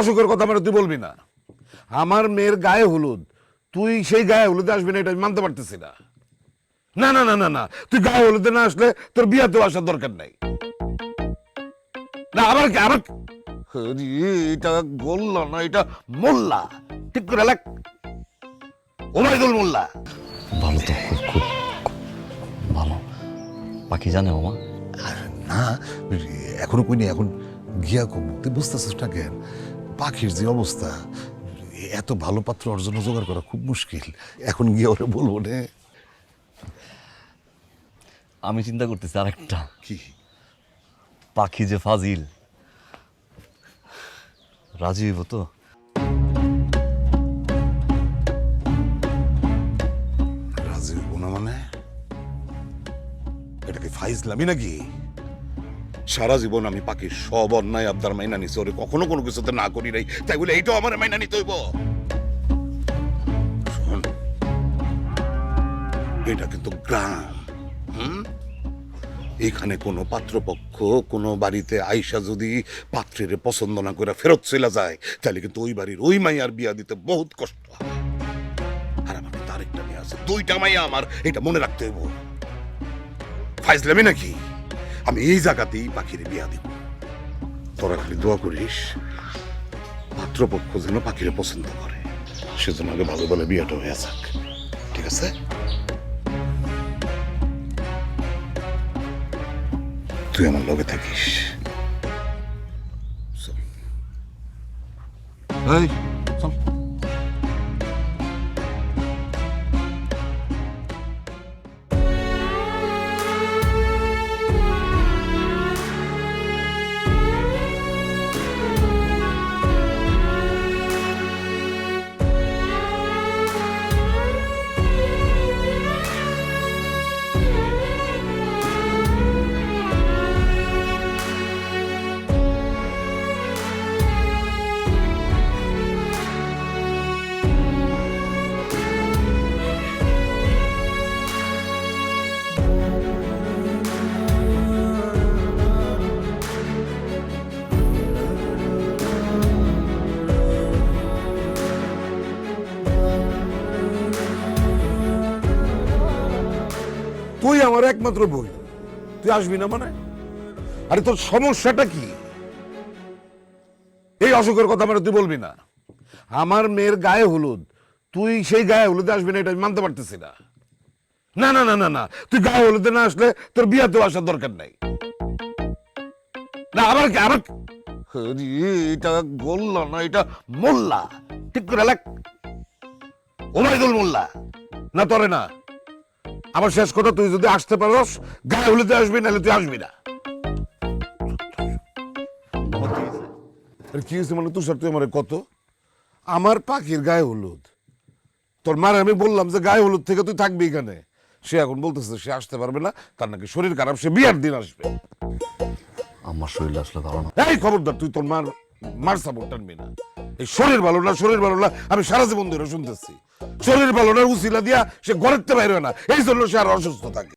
অসুখের কথা আমার তুই বলবি না। আমার মেয়ের গায়ে হলুদ, তুই সেই গায়ে হলুদে আসবি না এটা আমি মানতে পারতেছি না। না না না না না, তুই গায়ে হলুদে না আসলে তোর বিয়াতেও আসার দরকার নাই। না আবার কি আবার এটা গোল্লা না, এটা মোল্লা। ঠিক করে লেখ, ওবায়দুল মোল্লা। ভালো তো, খুব খুব ভালো। পাখি জানে ওমা? না এখনো কইনি, এখন গিয়া কম। তুই বুঝতেছিস না কেন? পাখির যে অবস্থা, এত ভালো পাত্র অর্জন জোগাড় করা খুব মুশকিল। এখন গিয়ে ওরে বলবো রে। আমি চিন্তা করতেছি আরেকটা। কি? পাখি যে ফাজিল, রাজি হইব তো? রাজি হইব না মানে? এটা কি ফাইজলামি নাকি? সারা জীবন আমি পাখির সব অন্যায় আবদার মাইনা নিছি, ওরে কখনো কোনো কিছুতে না করি নাই, তাই বলে এইটাও আমার মাইনা নিতে হইব? শোন, এটা কিন্তু গ্রাম। এখানে কোনো পাত্রপক্ষ কোনো বাড়িতে আইসা যদি পাত্রের পছন্দ না করে ফেরত চলে যায়, তাহলে কিন্তু ওই বাড়ির ওই মাইয়ার বিয়া দিতে বহুত কষ্ট হয়। আর আমার কিন্তু আরেকটা মেয়ে আছে, দুইটা মাইয়া আমার, এটা মনে রাখতে হইব। ফাইজলামি নাকি? আমি এই জায়গাতেই পাখির বিয়া দিব। তোরা খালি দোয়া করিস পাত্রপক্ষ যেন পাখিরে পছন্দ করে, সেজন্য আগে ভালো বলে বিয়াটা হয়ে যাক, ঠিক আছে? তুই আমার লগে থাকিস। চল। এই চল। তুই আমার একমাত্র বই, তুই আসবি না মানে? আরে তোর সমস্যাটা কি? এই অসুখের কথা আমার তুই বলবি না। আমার মেয়ের গায়ে হলুদ, তুই সেই গায়ে হলুদে আসবি না এটা আমি মানতে পারতেছি না। না না না না না, তুই গায়ে হলুদে না আসলে তোর বিয়াতেও আসার দরকার নাই। না আবার কি আবার এটা গোল্লা না, এটা মোল্লা। ঠিক করে লেখ, ওবায়দুল মোল্লা। না তোরে না। আমার শেষ কথা, তুই যদি আসতে পারস গায়ে হলুদে আসবি, নাহলে তুই আসবি না। কি হয়েছে মানে তুষার? তুই আমার কত? আমার পাখির গায়ে হলুদ। তোর মার আমি বললাম যে গায়ে হলুদ থেকে তুই থাকবি এখানে, সে এখন বলতেছে সে আসতে পারবে না, তার নাকি শরীর খারাপ, সে বিয়ার দিন আসবে। আমার শরীর আসলে ভালো না। এই খবরদার, তুই তোর মার সাপোর্ট টানবি না। এই শরীর ভালো না, শরীর ভালো না, আমি সারা জীবন ধরে শুনতেছি। শরীর ভালো না উসিলা দিয়া সে ঘরের থেকে বাইরে হয় না, এই জন্য সে আর অসুস্থ থাকে।